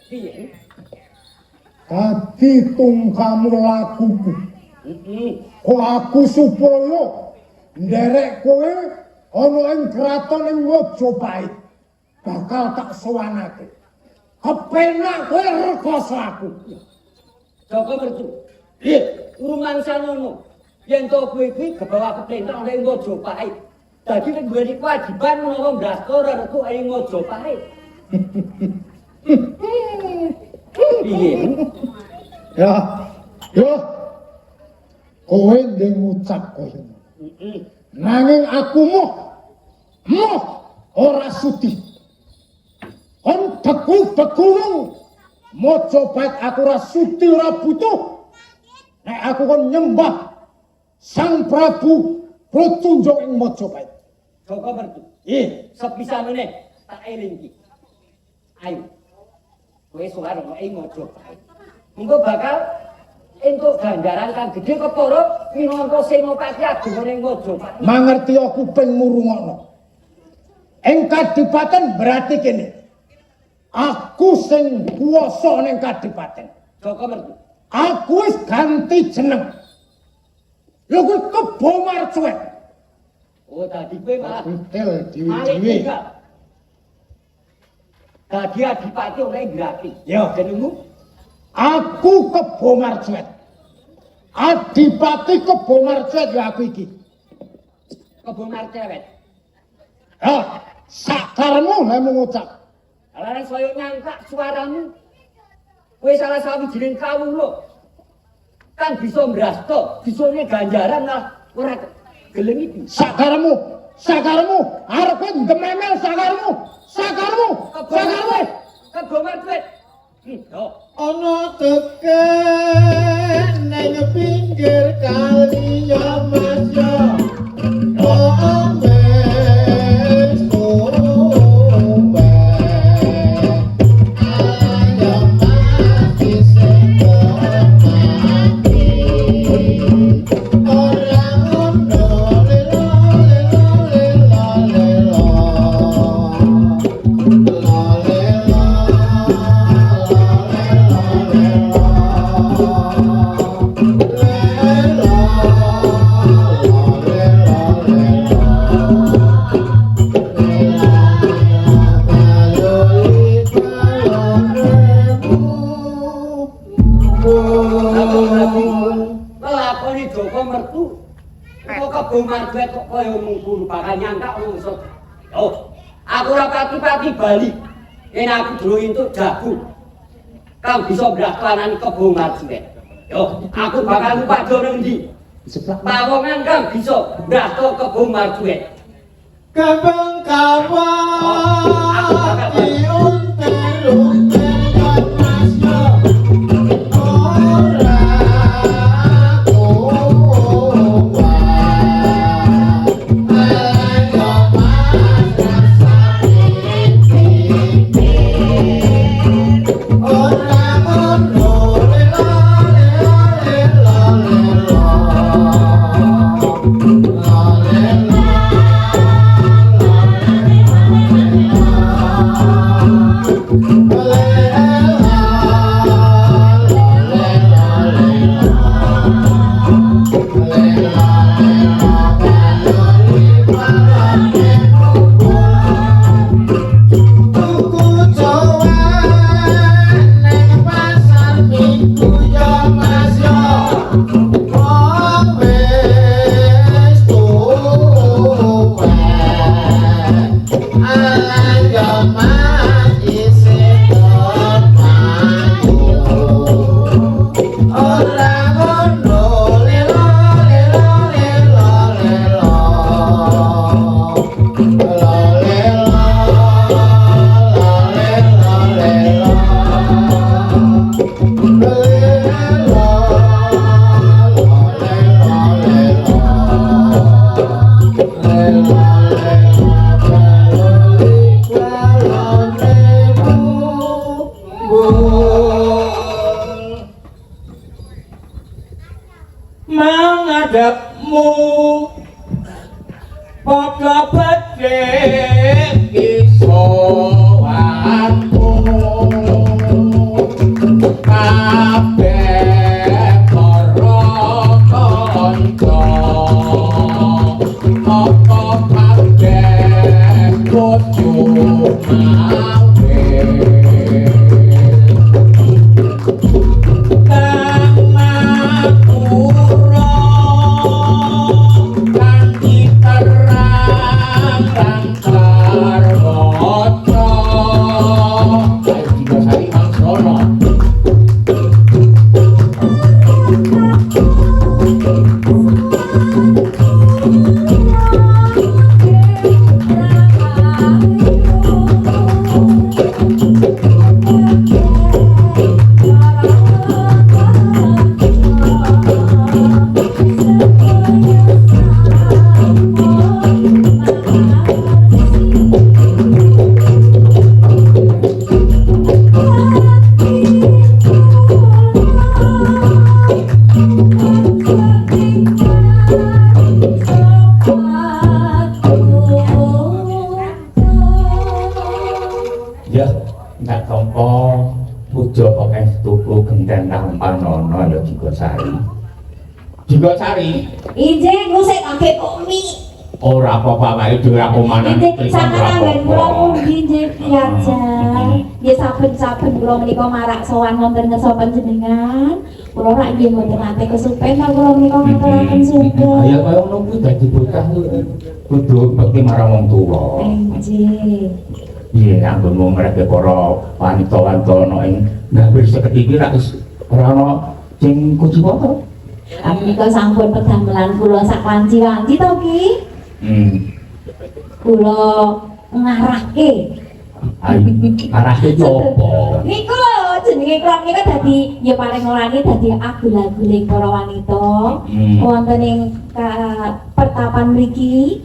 Piye? Dadi tungkamu lakuku. Kok aku supaya nderek kowe ana ing kraton ing Majapahit. Bakal tak sowanake. Kepenak kowe rekoso aku. Joko mertu. Piye? Rumangsane ngono. Yen to kowe iki kebawa kepentok ning Majapahit. Dadi nek duweni kewajiban menawa ndastor reku ing Majapahit. Piye? Ya. Kowe ndek ngucap koyo. Nanging aku moh ora sudi. Kon teku Majapahit aku ora sudi ora butuh. Nek aku kon nyembah Sang Prabu Protunjong ing Majapahit. Joko mertu. Sepisanane tak eling iki. Ayo. Kowe sowan ing Majapahit. Engko bakal entuk ganjaran kang gedhe kepara minangka Senopati Agung ning Majapahit. Mangerti aku kupingmu rungokno. Ing kadipaten berarti kene. Aku sing kuwasa ning kadipaten. Joko mertu. Aku wis ganti jeneng. Lha kuwi Kebo Marcuet. Oh, tadi kowe malah detail dhewe-dhewe. Dadi adipati ora ngrati. Ya, jenengmu? Aku Kebo Marcuet. Adipati Kebo Marcuet ya aku iki. Kebo Marcuet. Sakarmu nek ngucap. Ala saya nyangka suaramu. Kowe salah sawijining kawula kang bisa mbrasta, disone ganjaran lah ora gelem iki. Sakarmu arep ndememel sakarmu. Kebo Marcuet. Ana teken nang pinggir kali ya Mas ya. Kebo Marcuet kok kaya mungkul bakal nyangka iso. Oh, aku ora pati-pati bali. Yen aku durung entuk jago. Kang bisa mbraslanani Kebo Marcuet. Yo, aku bakal lupa nang ndi. Pawongan kang bisa mbrasta Kebo Marcuet. Kembang kawan diunter-unter Mas yo. bojo Sari. Injih ngusik ambek umi. Ora apa-apa wae dhewe aku mangan. Injih sangat anggen kula mugi injih piyajar. Nggih saben-saben kula menika marak sowan wonten ngersa panjenengan. Kula rak nggih mboten nate kesupen kula menika ngaturaken sugeng. Ya kaya ngono kuwi dadi bocah kudu bekti marang wong tuwa. Injih. Iya, anggonmu mereka para wanita-wanita ing nggambir seketiki rak ora ana sing kunci foto. Menika sampun pedamelan kula sak wanci-wanci to Ki. Kula ngarahke. Arahke opo? Niku lho jenenge klub nika dadi ya paling ngurani dadi agul-aguling para wanita. Wonten ing pertapan mriki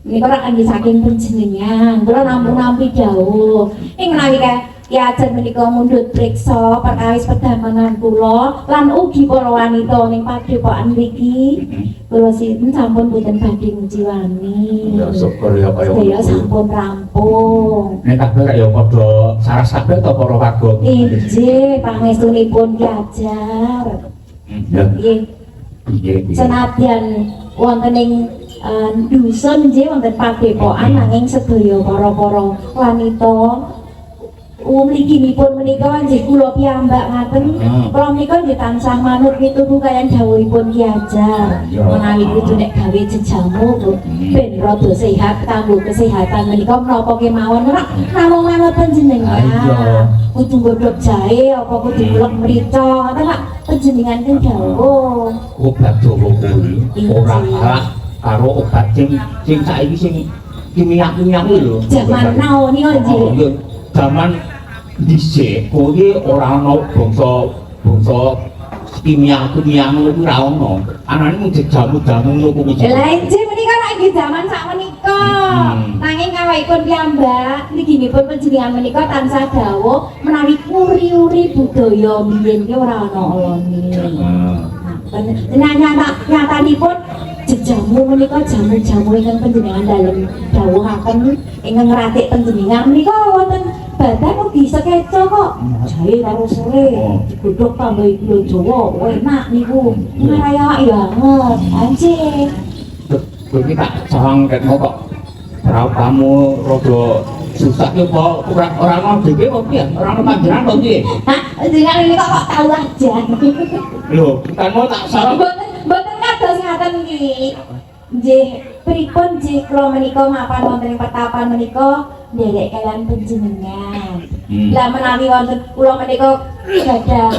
niku rak angge saking panjenengan. Kula nampi dawuh. Ing menawi Ki Ajeng menika mundhut priksa perkawis pedhamelan kula lan ugi para wanita ning padepokan mriki kula sinten sampun boten badhe nguciwani. Ya syukur ya kaya ngono. Ya sampun rampung. Nek kabeh ya padha saras kabeh to para warga. Injih, pangestunipun Ki Ajar. Nggih. Senadyan wonten ing dusun nggih wonten padepokan nanging sedaya para wanita mliginipun menika nggih kula piyambak ngaten kula menika nggih tansah manut pituduh kaliyan dawuhipun Ki Ajar menawi kudu nek gawe jejamu ben rada sehat kanggo kesehatan menika menapa kemawon ora namung manut panjenengan kudu godhog jahe apa kudu ulek mrica ngoten Pak panjenengan kan dawuh obat Jawa kuwi ora kalah karo obat sing saiki sing kimia-kimia kuwi lho jaman now niku nggih zaman dhisik kuwi ora ana bangsa kimia ngono kuwi ora ana. Anane mung jamu-jamu ngono kuwi. Lah injih menika nek nggih jaman sakmenika. Nanging kawakipun piyambak mliginipun panjenengan menika tansah dawuh menawi uri-uri budaya biyen ki ora ana alone. Nah, nyatanipun jejamu menika jamu-jamu ingkang panjenengan dalem dawuhaken ingkang ngeratik panjenengan menika wonten badan ugi sekeca kok jahe karo sore digodhog tambahi gula Jawa enak niku ngrayak banget anjir kowe tak sawang ketmu kok ora kamu rada susah ki apa ora ana dhewe kok piye ora ana panjenengan kok piye ha jenengan ini kok tahu aja lho kanmu tak sawang mboten kados ngaten iki nggih pripun nggih kula menika mapan wonten ing pertapan menika nderek kalian panjenengan. Lah menawi wonten kula menika gadah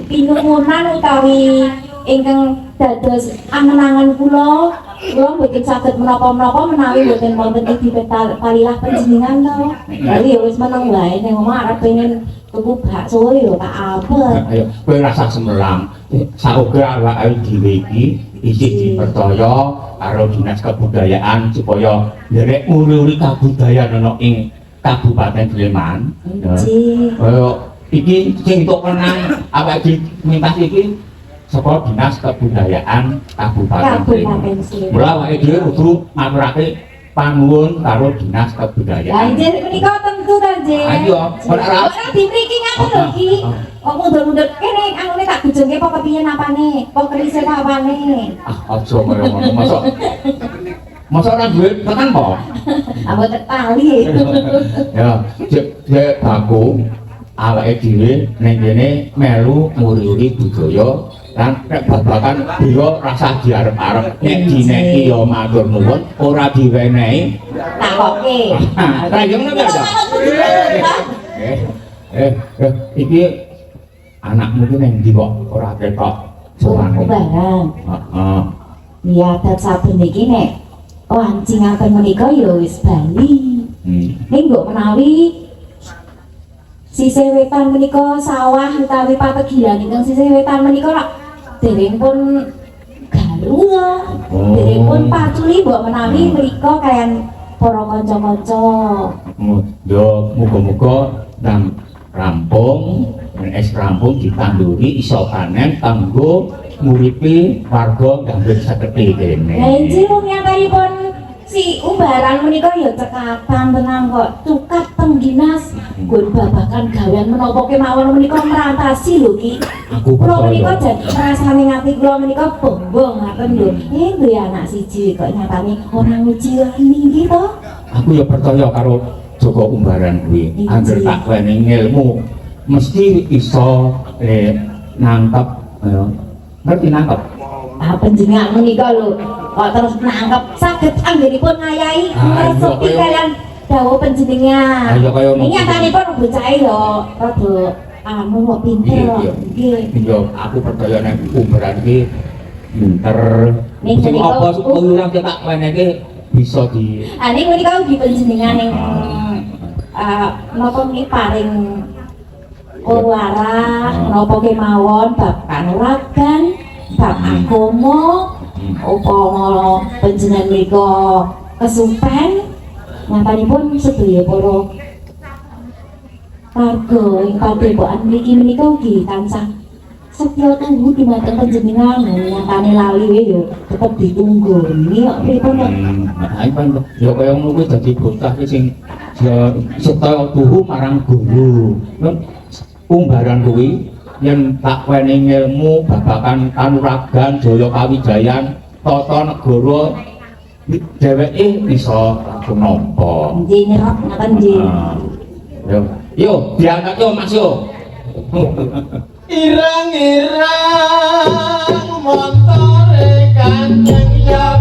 pinuwunan utawi ingkang dados angen-angen kula mboten saged menapa-menapa menawi mboten wonten ing dipetalilah panjenengan to. Jadi ya wis meneng wae ning omah arep pengen tuku bakso ya tak apet. Ayo kowe rasa semelang. Sauga awake dhewe iki isih dipercaya karo Dinas Kebudayaan supaya nderek uri-uri kabudayan ana ing Kabupaten Sleman. Kaya iki sing entuk kenang awake mintas iki saka Dinas Kebudayaan Kabupaten Sleman. Mula awake dhewe kudu maturake panuwun karo Dinas Kebudayaan. Lah njen menika tentu ta, Njen. Ayo, ora dimriki ngaten lho iki. Kok mundur-mundur kene anune tak bujengke apa kepiye napane? Kok kerise apane? Aja kaya ngono, Masa ora duwe tekan po? Apa tertali? Ya, cek baku awake dhewe ning kene melu nguri-uri budaya lan nek babakan biro rasa diarep-arep nek dineki ya matur nuwun ora diwenehi Takoke. Lah yo ngono ya. Iki anakmu ki ning ndi kok ora ketok sowan. Barang. Heeh. Ya adat saben iki nek wancingaken menika ya wis bali. Ning mbok menawi sisih wetan menika sawah utawi pategilan ingkang sisih wetan menika dereng pun galuh. Dereng pun paculi mbok menawi mriku kalian para kanca-kanca. Yo muga-muga nang rampung es rampung ditanduri iso panen kanggo nguripi warga gambir seketi kene. Lah injil wong nyataripun si umbaran menika ya cekatan tenang kok cukat teng dinas nggon babakan gawean menapa kemawon menika merantasi lho Ki. Aku Kula menika percaya. jadi rasane ngati kula menika bombong ngaten lho. Duwe anak siji kok nyatane ora ngucilani iki to. Aku ya percaya karo Joko Umbaran kuwi. Angger tak wening ilmu mesti iso nangkep ngerti nangkep. Ah panjenengan menika lho kok terus nangkep saged anggenipun ngayahi ngresuki kalian dawuh panjenengan. Ayo kaya ngono. Ini nyatanipun bocahe ya rada anu kok pinter kok. Nggih. Iya, aku percaya nek Umbaran iki pinter. Ning Sing menika- apa pengulang tak wenehke bisa di Ane menika ugi panjenengan ing napa niki paring ora napa kemawon bab kanuragan, bab agama, upama panjenengan menika kesupen nyatanipun sedaya para warga ing padepokan mriki menika ugi tansah setya tunggu dumateng panjenengan nyatane lali wae yo tetep ditunggoni kok pripun kok. Ya kaya ngono kuwi dadi bocah ki sing setya tuhu marang guru. Umbaran kuwi yen tak wening ilmu babakan kanuragan, jaya kawijayan, tata negara dheweke bisa langsung nampa. Nggih nyerap ngaten nggih. Yo diangkat yo Mas yo. Irang-irang montore kanjeng ya